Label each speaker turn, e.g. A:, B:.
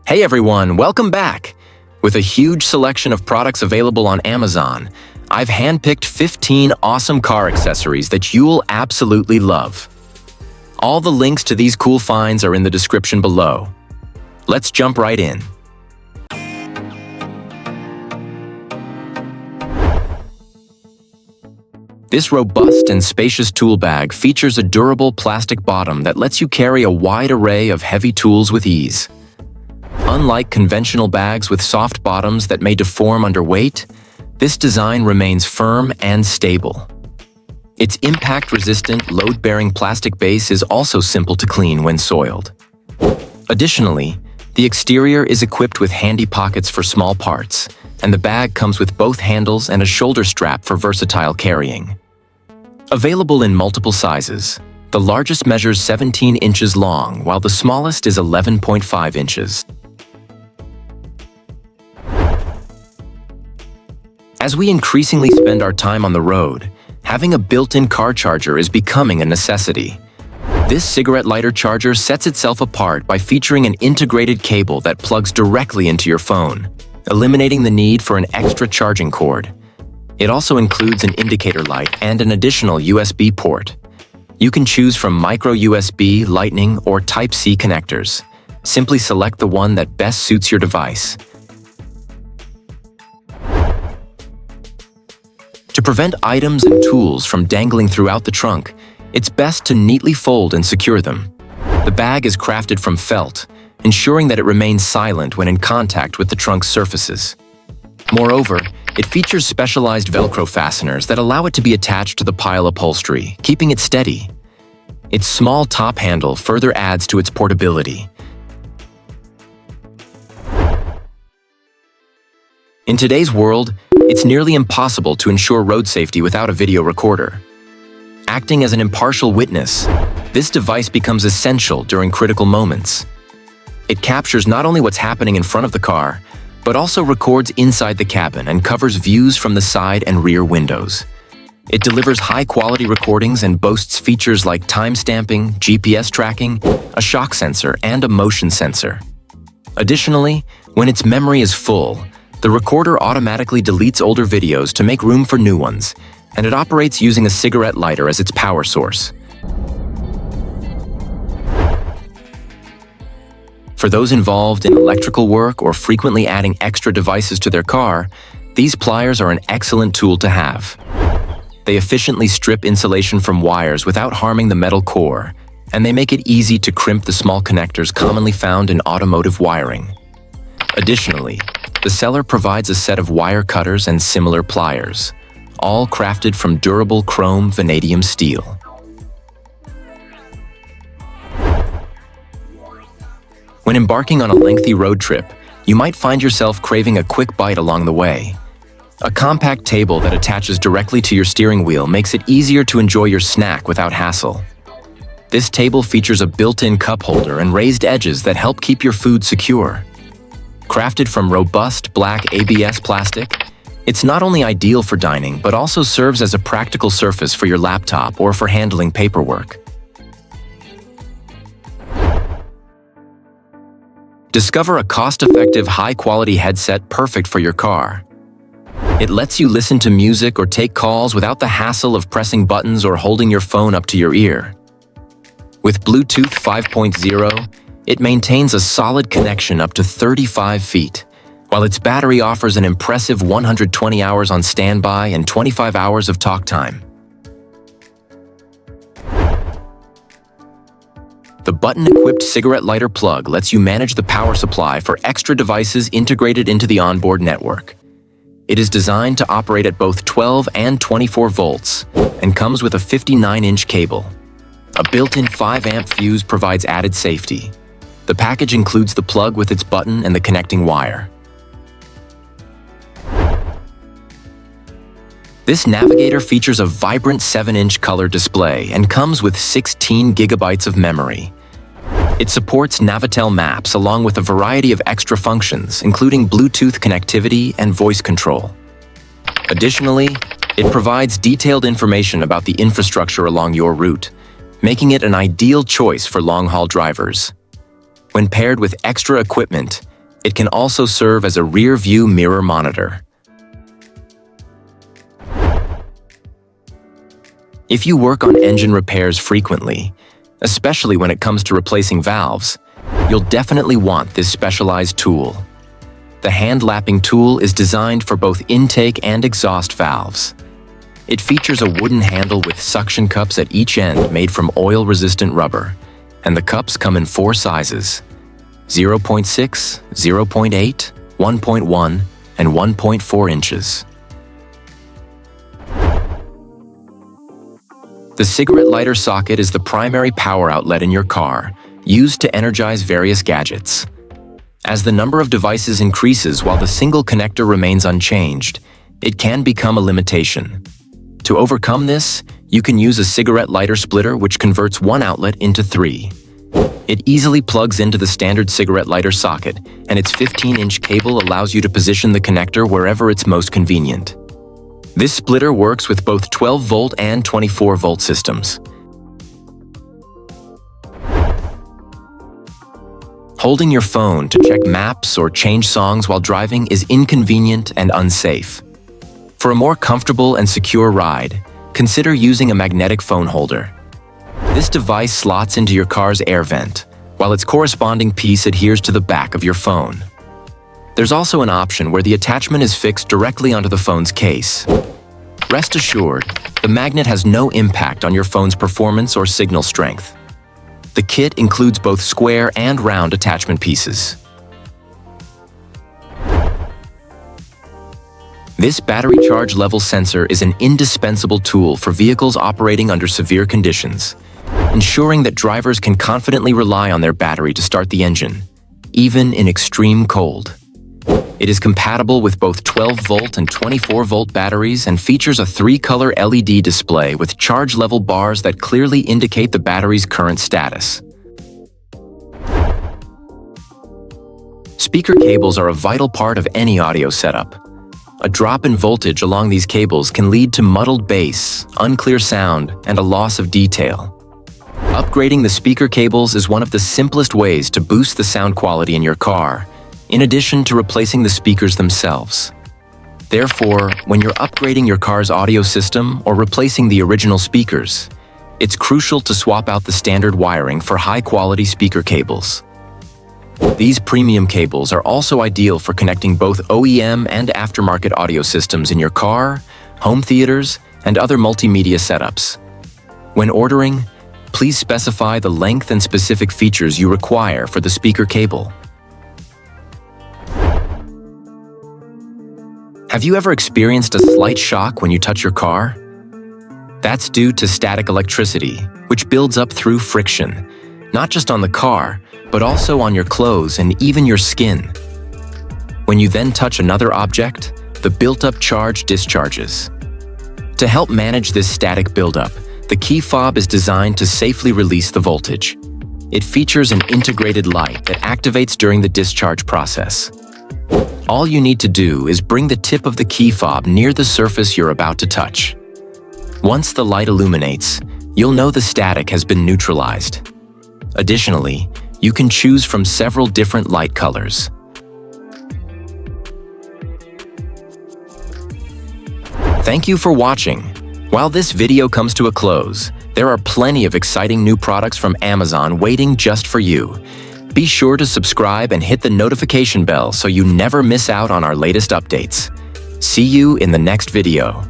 A: Hey everyone, welcome back! With a huge selection of products available on Amazon, I've handpicked 15 awesome car accessories that you'll absolutely love. All the links to these cool finds are in the description below. Let's jump right in. This robust and spacious tool bag features a durable plastic bottom that lets you carry a wide array of heavy tools with ease. Unlike conventional bags with soft bottoms that may deform under weight, this design remains firm and stable. Its impact-resistant, load-bearing plastic base is also simple to clean when soiled. Additionally, the exterior is equipped with handy pockets for small parts, and the bag comes with both handles and a shoulder strap for versatile carrying. Available in multiple sizes, the largest measures 17 inches long, while the smallest is 11.5 inches. As we increasingly spend our time on the road, having a built-in car charger is becoming a necessity. This cigarette lighter charger sets itself apart by featuring an integrated cable that plugs directly into your phone, eliminating the need for an extra charging cord. It also includes an indicator light and an additional USB port. You can choose from micro USB, Lightning, or Type-C connectors. Simply select the one that best suits your device. To prevent items and tools from dangling throughout the trunk, it's best to neatly fold and secure them. The bag is crafted from felt, ensuring that it remains silent when in contact with the trunk's surfaces. Moreover, it features specialized Velcro fasteners that allow it to be attached to the pile upholstery, keeping it steady. Its small top handle further adds to its portability. In today's world, it's nearly impossible to ensure road safety without a video recorder. Acting as an impartial witness, this device becomes essential during critical moments. It captures not only what's happening in front of the car, but also records inside the cabin and covers views from the side and rear windows. It delivers high-quality recordings and boasts features like time-stamping, GPS tracking, a shock sensor, and a motion sensor. Additionally, when its memory is full, the recorder automatically deletes older videos to make room for new ones, and it operates using a cigarette lighter as its power source. For those involved in electrical work or frequently adding extra devices to their car, these pliers are an excellent tool to have. They efficiently strip insulation from wires without harming the metal core, and they make it easy to crimp the small connectors commonly found in automotive wiring. Additionally, the seller provides a set of wire cutters and similar pliers, all crafted from durable chrome vanadium steel. When embarking on a lengthy road trip, you might find yourself craving a quick bite along the way. A compact table that attaches directly to your steering wheel makes it easier to enjoy your snack without hassle. This table features a built-in cup holder and raised edges that help keep your food secure. Crafted from robust black ABS plastic, it's not only ideal for dining, but also serves as a practical surface for your laptop or for handling paperwork. Discover a cost-effective, high-quality headset perfect for your car. It lets you listen to music or take calls without the hassle of pressing buttons or holding your phone up to your ear. With Bluetooth 5.0, it maintains a solid connection up to 35 feet, while its battery offers an impressive 120 hours on standby and 25 hours of talk time. The button-equipped cigarette lighter plug lets you manage the power supply for extra devices integrated into the onboard network. It is designed to operate at both 12 and 24 volts and comes with a 59-inch cable. A built-in 5-amp fuse provides added safety. The package includes the plug with its button and the connecting wire. This Navigator features a vibrant 7-inch color display and comes with 16 gigabytes of memory. It supports Navitel maps along with a variety of extra functions, including Bluetooth connectivity and voice control. Additionally, it provides detailed information about the infrastructure along your route, making it an ideal choice for long-haul drivers. When paired with extra equipment, It can also serve as a rear-view mirror monitor. If you work on engine repairs frequently, especially when it comes to replacing valves, you'll definitely want this specialized tool. The hand-lapping tool is designed for both intake and exhaust valves. It features a wooden handle with suction cups at each end made from oil-resistant rubber, and the cups come in 4 sizes: 0.6, 0.8, 1.1, and 1.4 inches. The cigarette lighter socket is the primary power outlet in your car, used to energize various gadgets. As the number of devices increases while the single connector remains unchanged, it can become a limitation. To overcome this, you can use a cigarette lighter splitter which converts one outlet into 3. It easily plugs into the standard cigarette lighter socket, and its 15-inch cable allows you to position the connector wherever it's most convenient. This splitter works with both 12-volt and 24-volt systems. Holding your phone to check maps or change songs while driving is inconvenient and unsafe. For a more comfortable and secure ride, consider using a magnetic phone holder. This device slots into your car's air vent, while its corresponding piece adheres to the back of your phone. There's also an option where the attachment is fixed directly onto the phone's case. Rest assured, the magnet has no impact on your phone's performance or signal strength. The kit includes both square and round attachment pieces. This battery charge level sensor is an indispensable tool for vehicles operating under severe conditions, ensuring that drivers can confidently rely on their battery to start the engine, even in extreme cold. It is compatible with both 12-volt and 24-volt batteries and features a 3-color LED display with charge level bars that clearly indicate the battery's current status. Speaker cables are a vital part of any audio setup. A drop in voltage along these cables can lead to muddled bass, unclear sound, and a loss of detail. Upgrading the speaker cables is one of the simplest ways to boost the sound quality in your car, in addition to replacing the speakers themselves. Therefore, when you're upgrading your car's audio system or replacing the original speakers, it's crucial to swap out the standard wiring for high-quality speaker cables. These premium cables are also ideal for connecting both OEM and aftermarket audio systems in your car, home theaters, and other multimedia setups. When ordering, please specify the length and specific features you require for the speaker cable. Have you ever experienced a slight shock when you touch your car? That's due to static electricity, which builds up through friction, not just on the car, but also on your clothes and even your skin. When you then touch another object, the built-up charge discharges. To help manage this static buildup, the key fob is designed to safely release the voltage. It features an integrated light that activates during the discharge process. All you need to do is bring the tip of the key fob near the surface you're about to touch. Once the light illuminates, you'll know the static has been neutralized. Additionally, you can choose from several different light colors. Thank you for watching. While this video comes to a close, there are plenty of exciting new products from Amazon waiting just for you. Be sure to subscribe and hit the notification bell so you never miss out on our latest updates. See you in the next video.